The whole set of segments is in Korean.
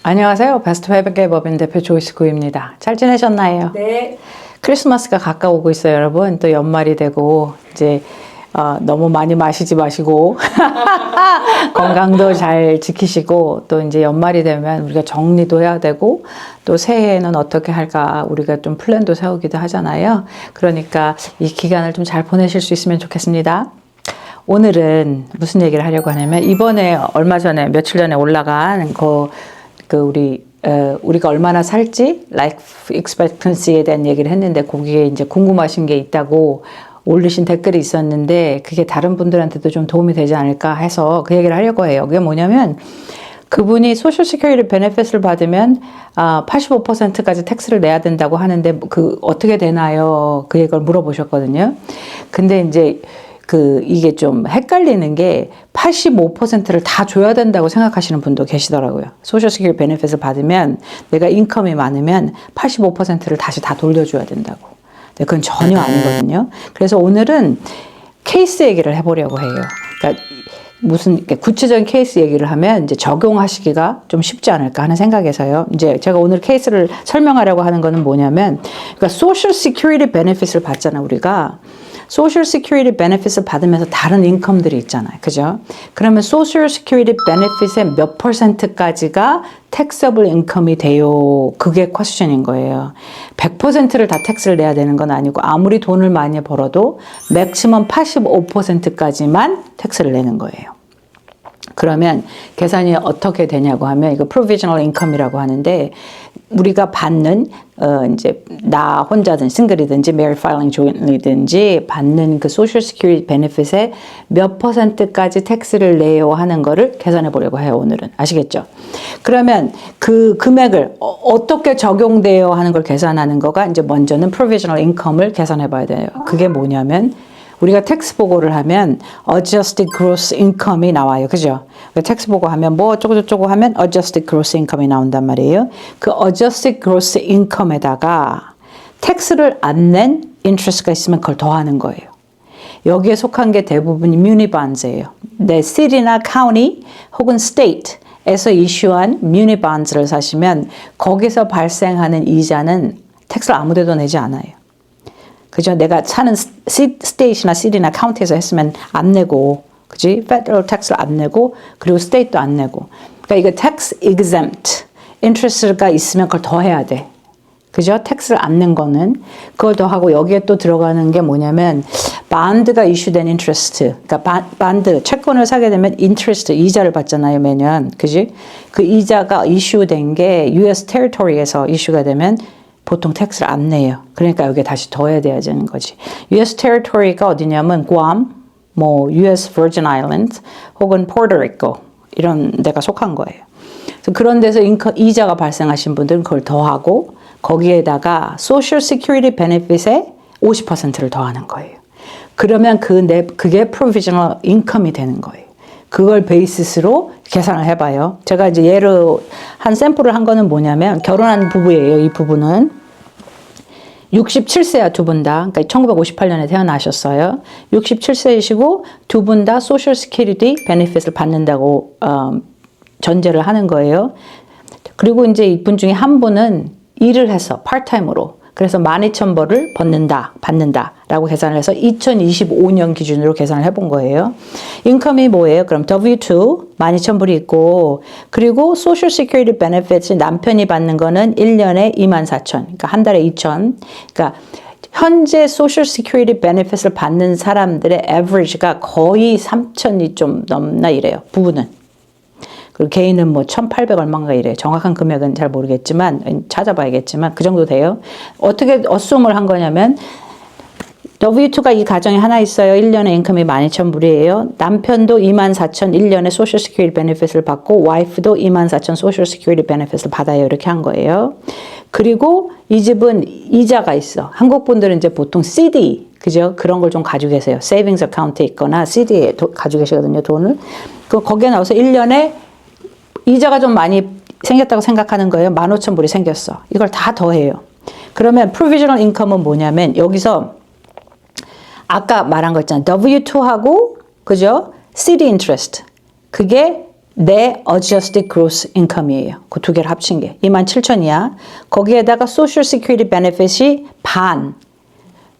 안녕하세요. 베스트 회복의 법인 대표 조이스 구입니다. 잘 지내셨나요? 네. 크리스마스가 가까우고 있어요, 여러분. 또 연말이 되고 이제 너무 많이 마시지 마시고 건강도 잘 지키시고 또 이제 연말이 되면 우리가 정리도 해야 되고 또 새해에는 어떻게 할까 우리가 좀 플랜도 세우기도 하잖아요. 그러니까 이 기간을 좀 잘 보내실 수 있으면 좋겠습니다. 오늘은 무슨 얘기를 하려고 하냐면 이번에 얼마 전에 며칠 전에 올라간 우리가 얼마나 살지 life expectancy에 대한 얘기를 했는데 거기에 이제 궁금하신 게 있다고 올리신 댓글이 있었는데 그게 다른 분들한테도 좀 도움이 되지 않을까 해서 그 얘기를 하려고 해요. 그게 뭐냐면 그분이 소셜 시큐리티 베네핏을 받으면 85%까지 텍스를 내야 된다고 하는데 그 어떻게 되나요? 그 얘기를 물어보셨거든요. 근데 이제 이게 좀 헷갈리는 게 85%를 다 줘야 된다고 생각하시는 분도 계시더라고요. 소셜 시큐리티 베네핏을 받으면 내가 인컴이 많으면 85%를 다시 다 돌려줘야 된다고. 근데 그건 전혀 아니거든요. 그래서 오늘은 케이스 얘기를 해보려고 해요. 그러니까 무슨 구체적인 케이스 얘기를 하면 이제 적용하시기가 좀 쉽지 않을까 하는 생각에서요. 이제 제가 오늘 케이스를 설명하려고 하는 거는 뭐냐면, 그러니까 소셜 시큐리티 베네핏을 받잖아, 우리가. 소셜 시큐리티 베네핏을 받으면서 다른 인컴들이 있잖아요. 그죠? 그러면 소셜 시큐리티 베네핏의 몇 %까지가 택서블 인컴이 돼요? 그게 퀘스천인 거예요. 100%를 다 텍스를 내야 되는 건 아니고 아무리 돈을 많이 벌어도 맥시멈 85%까지만 텍스를 내는 거예요. 그러면 계산이 어떻게 되냐고 하면 이거 provisional income이라고 하는데 우리가 받는 이제 나 혼자든 싱글이든지 married filing jointly든지 받는 그 social security benefit의 몇 %까지 텍스를 내요 하는 거를 계산해 보려고 해요, 오늘은. 아시겠죠? 그러면 그 금액을 어떻게 적용돼요 하는 걸 계산하는 거가 이제 먼저는 provisional income을 계산해 봐야 돼요. 그게 뭐냐면 우리가 텍스 보고를 하면 adjusted gross income이 나와요. 그죠? 텍스 보고 하면 뭐 어쩌고저쩌고 하면 adjusted gross income이 나온단 말이에요. 그 adjusted gross income에다가 텍스를 안 낸 interest가 있으면 그걸 더하는 거예요. 여기에 속한 게 대부분이 muni bonds예요. 내 city나 county 혹은 state에서 이슈한 muni bonds를 사시면 거기서 발생하는 이자는 텍스를 아무 데도 내지 않아요. 그죠? 내가 사는 스테이트나 시티나 카운티에서 했으면 안 내고, 그지? 페더럴 텍스를 안 내고, 그리고 스테이트도 안 내고. 그러니까 이거 tax exempt interest가 있으면 그걸 더 해야 돼. 그죠? 텍스를 안 낸 거는 그걸 더 하고 여기에 또 들어가는 게 뭐냐면 반드가 이슈된 인트레스트. 그러니까 반드 채권을 사게 되면 인트레스트 이자를 받잖아요, 매년. 그지? 그 이자가 이슈된 게 US 테리토리에서 이슈가 되면 보통 텍스를 안 내요. 그러니까 여기에 다시 더해야 되는 거지. US territory가 어디냐면 Guam, 뭐 US Virgin Islands 혹은 Puerto Rico 이런 데가 속한 거예요. 그래서 그런 데서 이자가 발생하신 분들은 그걸 더하고 거기에다가 Social Security Benefit의 50%를 더하는 거예요. 그러면 그게 Provisional Income이 되는 거예요. 그걸 베이시스로 계산을 해봐요. 제가 이제 예로 한 샘플을 한 거는 뭐냐면 결혼한 부부예요. 이 부부는 67세야 두 분 다. 그러니까 1958년에 태어나셨어요. 67세이시고 두 분 다 소셜 시큐리티 베네핏을 받는다고 전제를 하는 거예요. 그리고 이제 이분 중에 한 분은 일을 해서 파트타임으로 그래서 12,000불을 받는다라고 계산을 해서 2025년 기준으로 계산을 해본 거예요. 인컴이 뭐예요? 그럼 W2 12,000불이 있고 그리고 소셜 시큐리티 베네핏이 남편이 받는 거는 1년에 24,000. 그러니까 한 달에 2,000. 그러니까 현재 소셜 시큐리티 베네핏을 받는 사람들의 에버리지가 거의 3,000이 좀 넘나 이래요. 부부는. 그리고 개인은 뭐 1,800 얼마인가 이래요. 정확한 금액은 잘 모르겠지만 찾아봐야겠지만 그 정도 돼요. 어떻게 어쏨을 한 거냐면 W2가 이 가정에 하나 있어요. 1년에 인컴이 12,000불이에요. 남편도 24,000 1년에 소셜 시큐리티 베네핏을 받고 와이프도 24,000 소셜 시큐리티 베네핏을 받아요. 이렇게 한 거예요. 그리고 이 집은 이자가 있어. 한국 분들은 이제 보통 CD 그죠? 그런 걸 좀 가지고 계세요. 세이빙스 어카운트에 있거나 CD에 가지고 계시거든요. 돈을. 거기에 나와서 1년에 이자가 좀 많이 생겼다고 생각하는 거예요. 15,000불이 생겼어. 이걸 다 더해요. 그러면 provisional income은 뭐냐면 여기서 아까 말한 거 있잖아요. W2하고 그죠? city interest. 그게 내 adjusted gross income이에요. 그 두 개를 합친 게 27,000이야. 거기에다가 social security benefit이 반.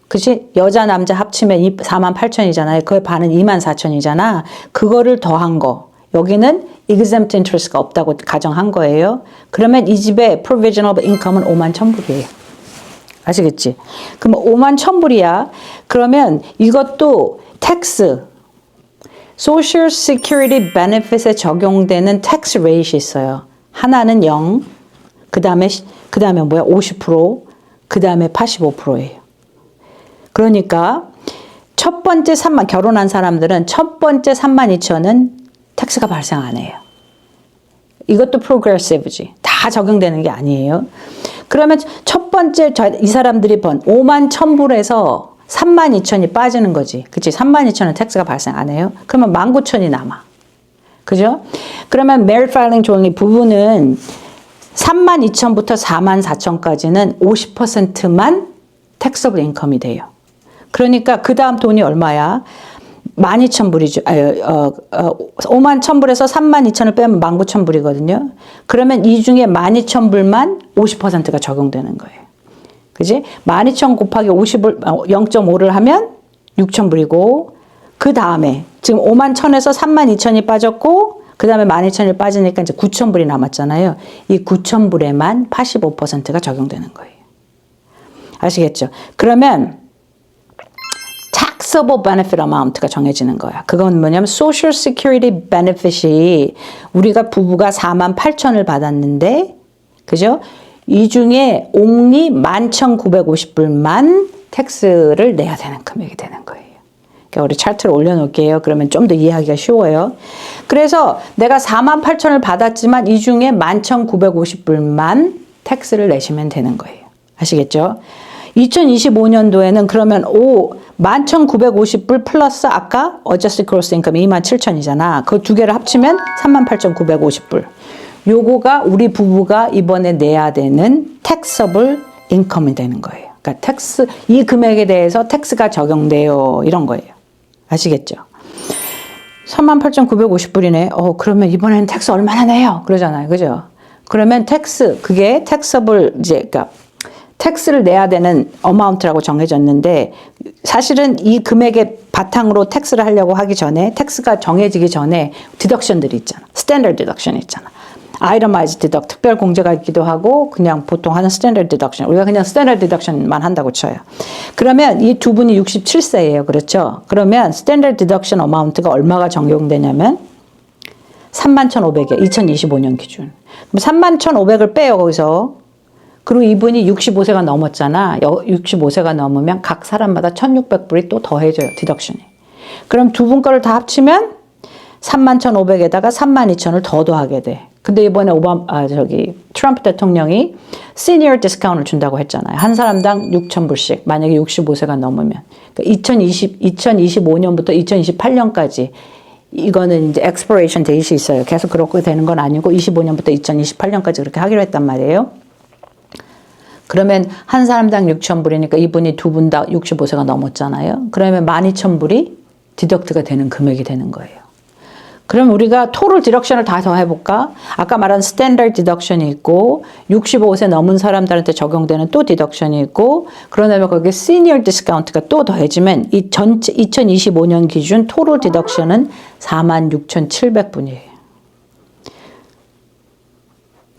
그치? 여자 남자 합치면 48,000이잖아요. 그의 반은 24,000이잖아. 그거를 더한 거. 여기는 exempt interest가 없다고 가정한 거예요. 그러면 이 집의 provisional income은 51,000불이에요. 아시겠지? 그럼 51,000불이야. 그러면 이것도 tax, social security benefit에 적용되는 tax rate이 있어요. 하나는 0, 그 다음에 뭐야? 50%, 그 다음에 85%예요. 그러니까 첫 번째 결혼한 사람들은 첫 번째 32,000은 텍스가 발생 안 해요. 이것도 프로그레시브지. 다 적용되는 게 아니에요. 그러면 첫 번째 이 사람들이 번 51,000불에서 32,000이 빠지는 거지. 그치? 32,000은 텍스가 발생 안 해요. 그러면 19,000이 남아. 그죠? 그러면 merit filing jointly 부부는 32,000부터 44,000까지는 50%만 taxable income이 돼요. 그러니까 그 다음 돈이 얼마야? 12,000불이죠. 51,000불에서 32,000을 빼면 19,000불이거든요. 그러면 이 중에 12,000불만 50%가 적용되는 거예요. 그지? 12,000 곱하기 50을, 0.5를 하면 6,000불이고, 그 다음에, 지금 51,000에서 32,000이 빠졌고, 그 다음에 12,000이 빠지니까 이제 9,000불이 남았잖아요. 이 9,000불에만 85%가 적용되는 거예요. 아시겠죠? 그러면, taxable benefit amount가 정해지는 거야. 그건 뭐냐면 social security benefit이 우리가 부부가 48,000을 받았는데, 그죠? 이 중에 only 11,950불만 텍스를 내야 되는 금액이 되는 거예요. 그러니까 우리 차트를 올려놓을게요. 그러면 좀 더 이해하기가 쉬워요. 그래서 내가 48,000을 받았지만 이 중에 11,950불만 텍스를 내시면 되는 거예요. 아시겠죠? 2025년도에는 그러면 11,950불 플러스 아까 adjusted gross income 27,000이잖아. 그 두 개를 합치면 38,950불. 요거가 우리 부부가 이번에 내야 되는 taxable income이 되는 거예요. 그러니까 텍스, 이 금액에 대해서 텍스가 적용돼요. 이런 거예요. 아시겠죠? 38,950불이네. 그러면 이번에는 텍스 얼마나 내요? 그러잖아요. 그죠? 그러면 텍스, 그게 taxable, 그러니까 텍스를 내야 되는 어마운트라고 정해졌는데 사실은 이 금액의 바탕으로 텍스를 하려고 하기 전에 텍스가 정해지기 전에 디덕션들이 있잖아. 스탠더드 디덕션이 있잖아. 아이터마이즈 디덕, 특별 공제가 있기도 하고 그냥 보통 하는 스탠더드 디덕션. 우리가 그냥 스탠더드 디덕션만 한다고 쳐요. 그러면 이 두 분이 67세예요. 그렇죠? 그러면 스탠더드 디덕션 어마운트가 얼마가 적용되냐면 31,500이에요. 2025년 기준. 그럼 31,500을 빼요. 거기서. 그리고 이분이 65세가 넘었잖아. 65세가 넘으면 각 사람마다 1,600불이 또 더해져요. 디덕션이. 그럼 두 분 거를 다 합치면 31,500에다가 32,000을 더 더하게 돼. 근데 이번에 트럼프 대통령이 시니어 디스카운트를 준다고 했잖아요. 한 사람당 6,000불씩. 만약에 65세가 넘으면. 그러니까 2025년부터 2028년까지 이거는 이제 expiration date이 있어요. 계속 그렇게 되는 건 아니고 25년부터 2028년까지 그렇게 하기로 했단 말이에요. 그러면 한 사람당 6,000불이니까 이분이 두 분 다 65세가 넘었잖아요. 그러면 12,000불이 디덕트가 되는 금액이 되는 거예요. 그럼 우리가 토tal 디덕션을 다 더해볼까? 아까 말한 스탠더드 디덕션이 있고 65세 넘은 사람들한테 적용되는 또 디덕션이 있고 그런 다음에 거기에 시니어 디스카운트가 또 더해지면 이 전체 2025년 기준 토tal 디덕션은 46,700분이에요.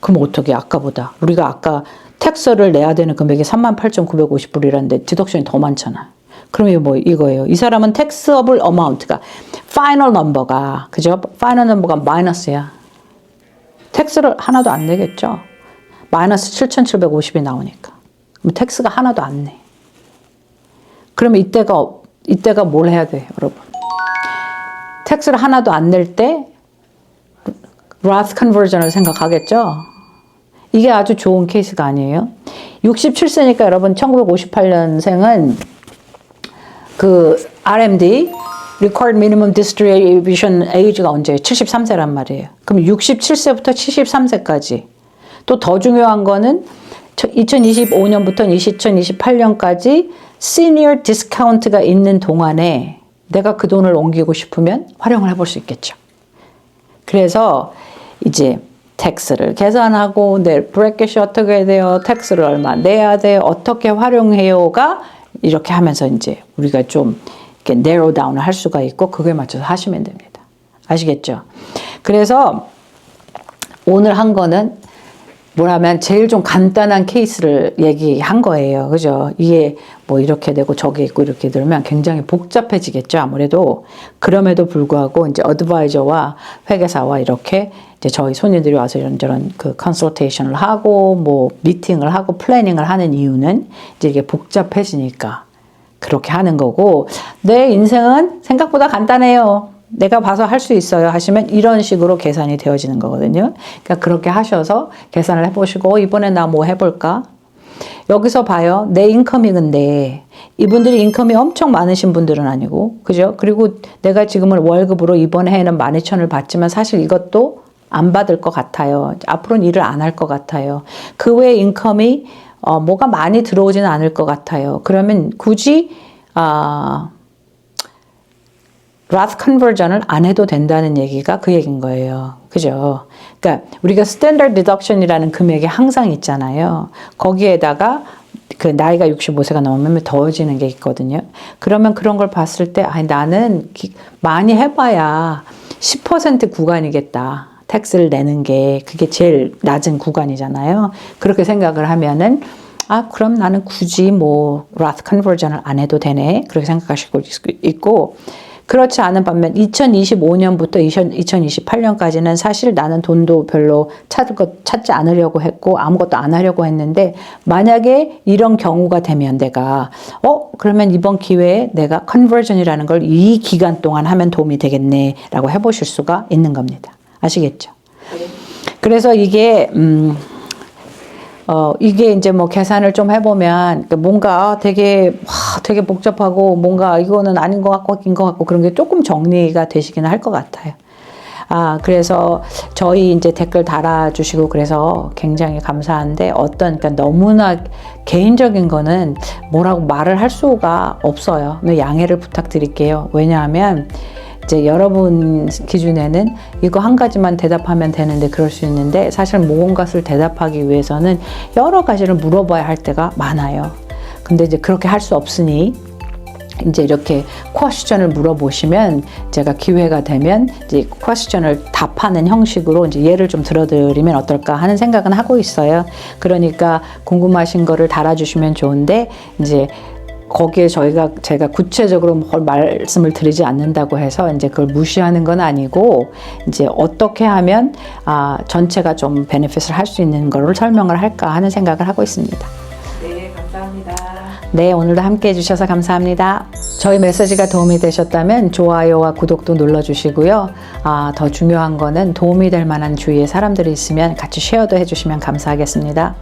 그럼 어떻게 아까보다 우리가 아까 텍스를 내야 되는 금액이 38,950불이라는데 디덕션이 더 많잖아. 그러면 뭐 이거예요. 이 사람은 taxable amount가 final number가 그죠? final number가 마이너스야. 텍스를 하나도 안 내겠죠. 마이너스 7,750이 나오니까. 그럼 텍스가 하나도 안 내. 그러면 이때가 뭘 해야 돼, 여러분? 텍스를 하나도 안 낼 때 Roth conversion을 생각하겠죠. 이게 아주 좋은 케이스가 아니에요. 67세니까 여러분 1958년생은 그 RMD, Required Minimum Distribution Age가 언제예요? 73세란 말이에요. 그럼 67세부터 73세까지. 또 더 중요한 거는 2025년부터 2028년까지 Senior Discount가 있는 동안에 내가 그 돈을 옮기고 싶으면 활용을 해볼 수 있겠죠. 그래서 이제 텍스를 계산하고 내 브래킷이 어떻게 돼요? 텍스를 얼마 내야 돼요? 어떻게 활용해요가 이렇게 하면서 이제 우리가 좀 이렇게 narrow down을 할 수가 있고 그거에 맞춰서 하시면 됩니다. 아시겠죠? 그래서 오늘 한 거는 뭐라면 제일 좀 간단한 케이스를 얘기한 거예요. 그죠? 이게 뭐 이렇게 되고 저게 있고 이렇게 들면 굉장히 복잡해지겠죠. 아무래도. 그럼에도 불구하고 이제 어드바이저와 회계사와 이렇게 이제 저희 손님들이 와서 이런저런 그 컨설테이션을 하고 뭐 미팅을 하고 플래닝을 하는 이유는 이제 이게 복잡해지니까 그렇게 하는 거고 내 인생은 생각보다 간단해요. 내가 봐서 할 수 있어요 하시면 이런 식으로 계산이 되어지는 거거든요. 그러니까 그렇게 하셔서 계산을 해보시고 이번에 나 뭐 해볼까? 여기서 봐요. 내 인컴이 근데 이분들이 인컴이 엄청 많으신 분들은 아니고 그죠? 그리고 내가 지금은 월급으로 이번 해에는 12,000을 받지만 사실 이것도 안 받을 것 같아요. 앞으로는 일을 안 할 것 같아요. 그 외에 인컴이 뭐가 많이 들어오지는 않을 것 같아요. 그러면 굳이 Roth conversion을 안 해도 된다는 얘기가 그 얘기인 거예요. 그죠? 그러니까 우리가 standard deduction이라는 금액이 항상 있잖아요. 거기에다가 그 나이가 65세가 넘으면 더해지는 게 있거든요. 그러면 그런 걸 봤을 때 아니 나는 많이 해봐야 10% 구간이겠다. 텍스를 내는 게 그게 제일 낮은 구간이잖아요. 그렇게 생각을 하면은 그럼 나는 굳이 뭐 Roth conversion을 안 해도 되네. 그렇게 생각하실 수 있고 그렇지 않은 반면 2025년부터 2028년까지는 사실 나는 돈도 별로 찾지 않으려고 했고 아무것도 안 하려고 했는데 만약에 이런 경우가 되면 내가 그러면 이번 기회에 내가 컨버전이라는 걸 이 기간 동안 하면 도움이 되겠네 라고 해보실 수가 있는 겁니다. 아시겠죠? 그래서 이게 이게 이제 뭐 계산을 좀 해보면 뭔가 되게 복잡하고 뭔가 이거는 아닌 것 같고 긴 것 같고 그런 게 조금 정리가 되시기는 할 것 같아요. 그래서 저희 이제 댓글 달아주시고 그래서 굉장히 감사한데 그러니까 너무나 개인적인 거는 뭐라고 말을 할 수가 없어요. 양해를 부탁드릴게요. 왜냐하면 이제 여러분 기준에는 이거 한 가지만 대답하면 되는데 그럴 수 있는데 사실 모든 것을 대답하기 위해서는 여러 가지를 물어봐야 할 때가 많아요. 근데 이제 그렇게 할 수 없으니 이제 이렇게 퀘스천을 물어보시면 제가 기회가 되면 이제 퀘스천을 답하는 형식으로 이제 예를 좀 들어드리면 어떨까 하는 생각은 하고 있어요. 그러니까 궁금하신 거를 달아주시면 좋은데 이제 거기에 제가 구체적으로 뭘 말씀을 드리지 않는다고 해서 이제 그걸 무시하는 건 아니고 이제 어떻게 하면 전체가 좀 베네핏을 할 수 있는 거를 설명을 할까 하는 생각을 하고 있습니다. 네, 감사합니다. 네, 오늘도 함께 해주셔서 감사합니다. 저희 메시지가 도움이 되셨다면 좋아요와 구독도 눌러주시고요. 더 중요한 거는 도움이 될 만한 주위에 사람들이 있으면 같이 쉐어도 해주시면 감사하겠습니다.